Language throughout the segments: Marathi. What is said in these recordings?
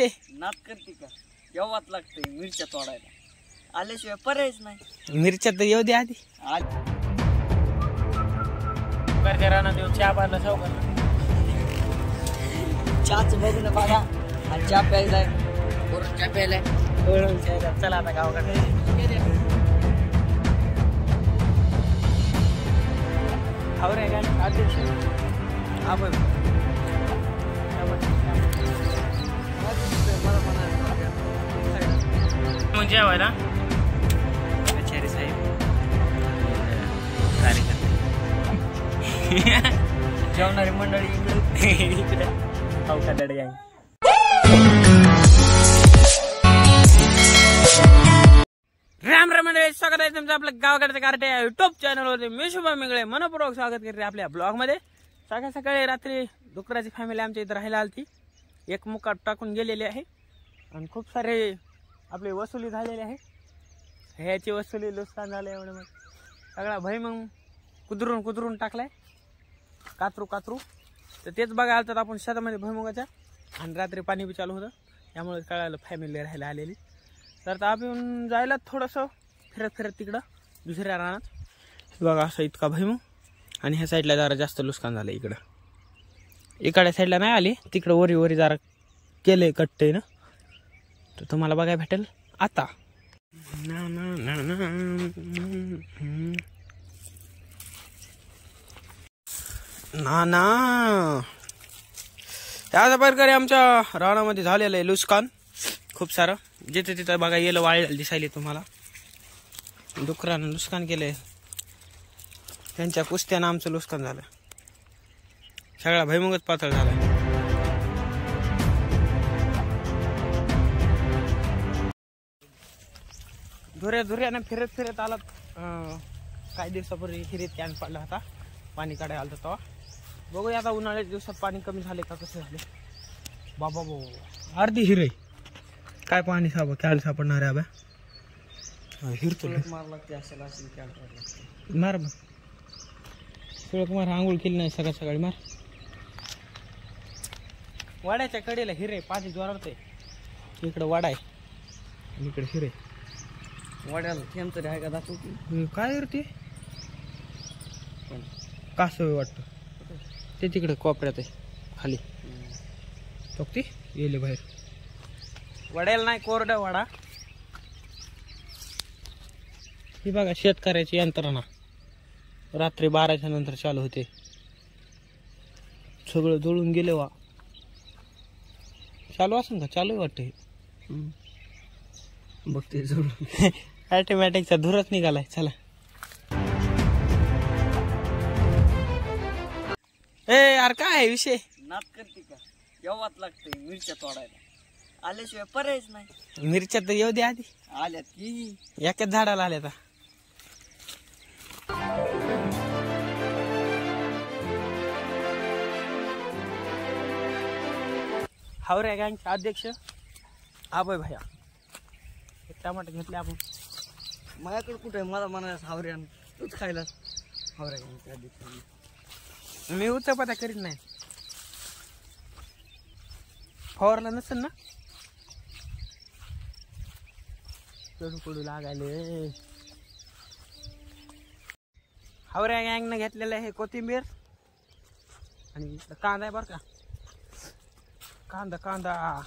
विषय नात करते का जेव्हाच लागतंय मिरच्या तोडायला आल्याशिवाय पर्यायच नाही मिरच्या तर येऊ दे आधी राणा देऊ चहा पाहिला सावकार चहाच बघू ना बघा आणि चहा प्यायलाय वरून चहा प्यायलाय चला आता गावाकडे खाऊ रे काय अध्यक्ष आपण मग जेवायला आचार्य साहेब कार्यकर्ते जेवणारी मंडळी इकडे खाऊ खादड गँग राम राम मंडळी स्वागत आहे तुमचं आपलं गावाकडचं कार्टे युट्यूब चॅनलवरती मी शुभम मिगळे मनपूर्वक स्वागत करते आपल्या ब्लॉग मध्ये सकाळी सकाळी रात्री डुकराची फॅमिली आमच्या इथं राहायला आलती एक मुकाट टाकून गेलेली आहे आणि खूप सारे आपली वसुली झालेली आहे ह्याची वसुली नुकसान झालं एवढं मग सगळा भय मग कुदरून टाकलाय कातरू तर तेच बघा आलं तर आपण शेतामध्ये भुईमुगाच्या आणि रात्री पाणी बी चालू होतं त्यामुळे कळालं फॅमिली राहायला आलेली तर आपण जायला थोडंसं फिरत तिकडं दुसऱ्या रानात बघा असं इतका भुईमुग आणि ह्या साईडला जरा जास्त नुकसान झालं इकडे साईडला नाही आली तिकडं वरी जरा केलंय कट्टे ना तर तुम्हाला बघायला भेटेल आता ना त्याच प्रकारे आमच्या रानामध्ये झालेलं आहे नुकसान खूप सारं जिथे तिथं बघा येलं वाळलेलं दिसायले तुम्हाला डुकरानं नुकसान केलंय त्यांच्या कुस्त्यानं आमचं नुकसान झालं सगळा भैमुगच पातळ झाला धुऱ्यानं फिरत आला काही दिवसापूर्वी हिरीत कॅन पडला होता पाणी काढायला आलं तेव्हा बघूया आता उन्हाळ्याच्या दिवसात पाणी कमी झाले का कसं झाले बाबा अर्धी हिरे काय पाणी कॅन सापडणार आहे बा हिरतो मार लागते असेल मार मग सुळक मार आंघोळ केली नाही सकाळी मार वाड्याच्या कडेला हिरे पाणी जोरात आहे इकडं वाडा आहे आणि इकडे हिरे वाड्याला थेंब तरी आहे का दाखवते काय रे ते कासव वाटतं ते तिकडे कोपऱ्यात आहे खाली बघती येले बाहेर वड्याला नाही कोरडा वाडा ही बघा शेतकऱ्याची यंत्रणा रात्री 12च्या नंतर चालू होते सगळं जळून गेले वा चालू असेल का चालू वाटते बघते जळून ऑटोमॅटिकचा धुरच निघालाय चला ए यार काय विषय नात करते का जेव्हाच लागतंय मिरच्या तोडायला आल्याशिवाय पर्यायच नाही मिरच्या तर येऊ दे आधी आल्यात की एकाच झाडाला आल्या आता हावऱ्या गँगचे अध्यक्ष आबय भैया टमाटर घेतले आपण माझ्याकडे कुठे आहे मला म्हणायला हावऱ्यान तूच खायला हावऱ्या मी उचपात्या करीत नाही फवारला नसेल ना कडू लागायले हावऱ्या गँगनं घेतलेलं आहे कोथिंबीर आणि कांदा आहे बरं का कांदा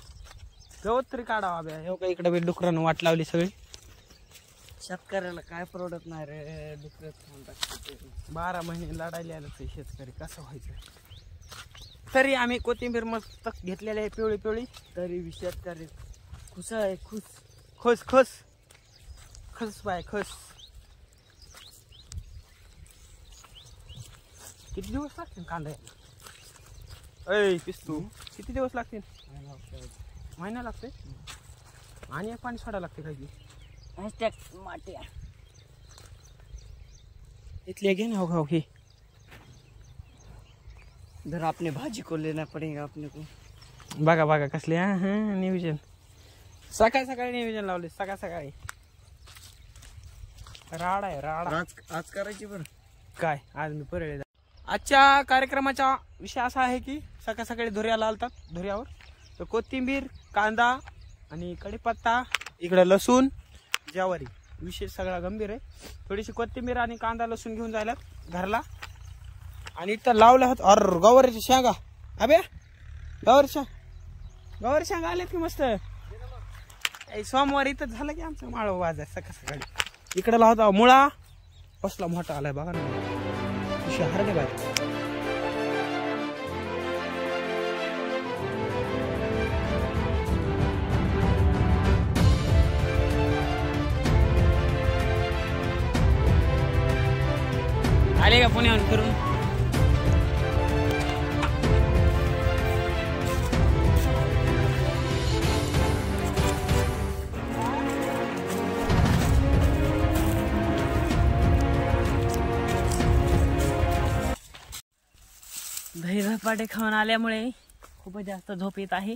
गवत तरी काढावा बे हो का इकडे बी डुकरानं वाट लावली सगळी शेतकऱ्याला काय परवडत नाही रे डुकर 12 महिने लढायला आलं ते शेतकरी कसं व्हायचं तरी आम्ही कोथिंबीर मस्त घेतलेली आहे पिवळी तरी शेतकरी खुश आहे खुश बाय खुश किती दिवस लागतील कांदा यायला पिस्तू किती दिवस लागतील महिना लागते आणि एक पाणी सोडा लागते काही माट्या इथले घे ना हो हे इधर आपने भाजी को लेना पड़ेगा अपने को बघा कसले हा नियोजन सकाळी नियोजन लावले सकाळी राडा आहे राडा आज करायची बरं काय आज मी परळे आजच्या कार्यक्रमाचा विषय असा आहे की सकाळी धुऱ्याला आलतात धुऱ्यावर तर कोथिंबीर, कांदा आणि कढीपत्ता, इकडे लसूण, ज्वारी, विशेष सगळा गंभीर आहे. थोडीशी कोथिंबीर आणि कांदा लसूण घेऊन जायला घरला. आणि इथं लावलं होत अर गवारीच्या शेंगा. अबे गवारी शेंगा आले की मस्त. सोमवार इथं झालं की आमचं माळ बाजार सकाळी. इकडे लावता मुळा कसला मोठा आलाय बघा ना, शहर दे बाहेर. आले का पुण्याहून फिरून? दही धपाटे खाऊन आल्यामुळे खूपच जास्त झोप येत आहे.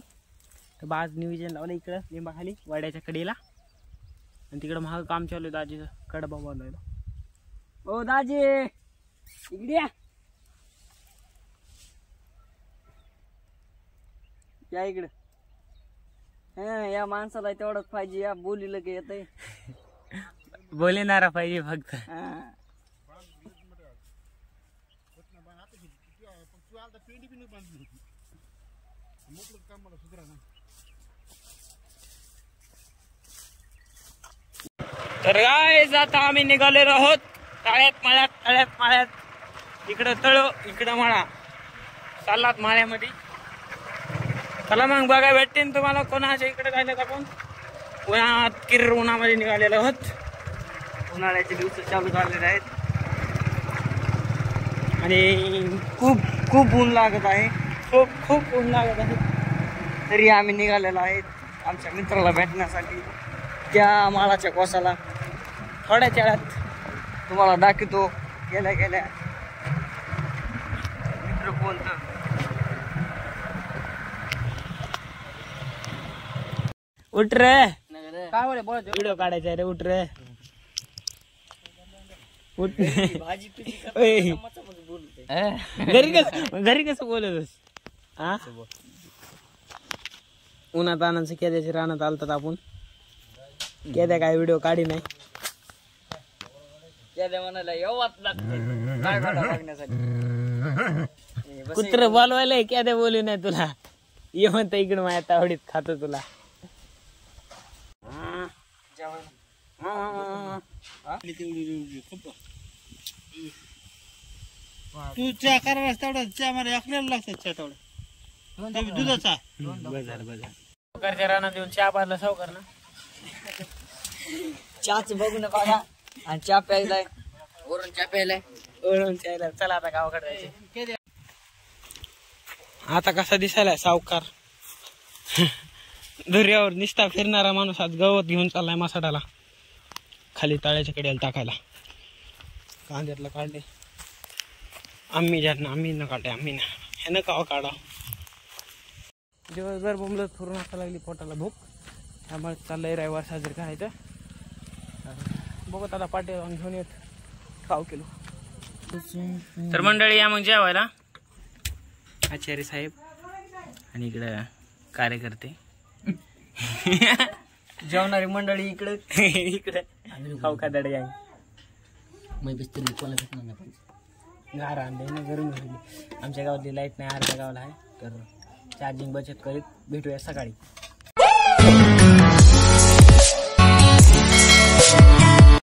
तर आज नियोजन लावलं इकडं लिंबाखाली वाड्याच्या कडेला. आणि तिकडं महाग काम चालू आहे दाजीचं कडबा बनवायला. ओ दाजी इकडे या इकडे. या माणसाला तेवढंच पाहिजे, या बोलीलं की येतंय. बोलणारा पाहिजे फक्त. तर गाईज आता आम्ही निघालेलो आहोत तळ्यात माळ्यात. इकडं तळ इकडं माळा चाललात माळ्यामध्ये. चला मग बघा भेटतील तुम्हाला कोणाच्या इकडे जायला. आपण उन्हात उन्हामध्ये निघालेलो आहोत. उन्हाळ्याचे दिवस चालू झालेले आहेत आणि खूप ऊन लागत आहे. खूप ऊन लागत आहे. तरी आम्ही निघालेलो आहेत आमच्या मित्राला भेटण्यासाठी त्या माळाच्या कोसाला. थोड्या वेळात तुम्हाला दाखवतो गेल्या मित्र कोणतं. उठ रे, काय बोले बोल. व्हिडिओ काढायचा रे. उठ रे उठ. भाजी तुझी घरी कसं बोलतोस? हा उन्हात आणायचं केद्याच्या रानात आलतात आपण. केद्या काय व्हिडिओ काढी नाही. त्या म्हणाला येवाच लागतं काय काढा बघण्यासाठी. कुत्र बोलवायला केद्या बोलू नाही तुला. ये म्हणत इकडे माझ्या तावडीत खातो तुला. तू चहा करायला तेवढा चहा मला आपल्याला लागतात चहा तेवढा दुधाचा. घरच्या रानात येऊन चहा पाजला सावकार ना. चहाच बघू नका बघा. आणि चहा प्यायलाय वरून चहा प्यायलाय वरून चहा. चला आता गावाकडे जायचं. आता कसा दिसायला सावकार. दर्यावर निस्ता फिरणारा माणूस आज गवत घेऊन चाललाय मासाडाला खाली तळ्याच्या कडेला टाकायला. कांद्यातलं काढले आम्ही न काढले आम्ही ना ह्यानं कावा काढा. दिवसभर बोंबलत फिरून आता लागली पोटाला भूक. त्यामुळे चाललंय रविवार साजरी करायचं. बघत आता पाटे घेऊन येत खाऊ किलो. तर मंडळी या मग जेवायला. आचार्य साहेब आणि इकडं कार्यकर्ते जेवणारी मंडळी इकडे खाऊ खादाडे आहे. चार्जिंग गार आणले ना गरम झाली. आमच्या गावातली लाईट नाही, अर्ध्या गावाला आहे. तर चार्जिंग बचत करीत भेटूया सकाळी.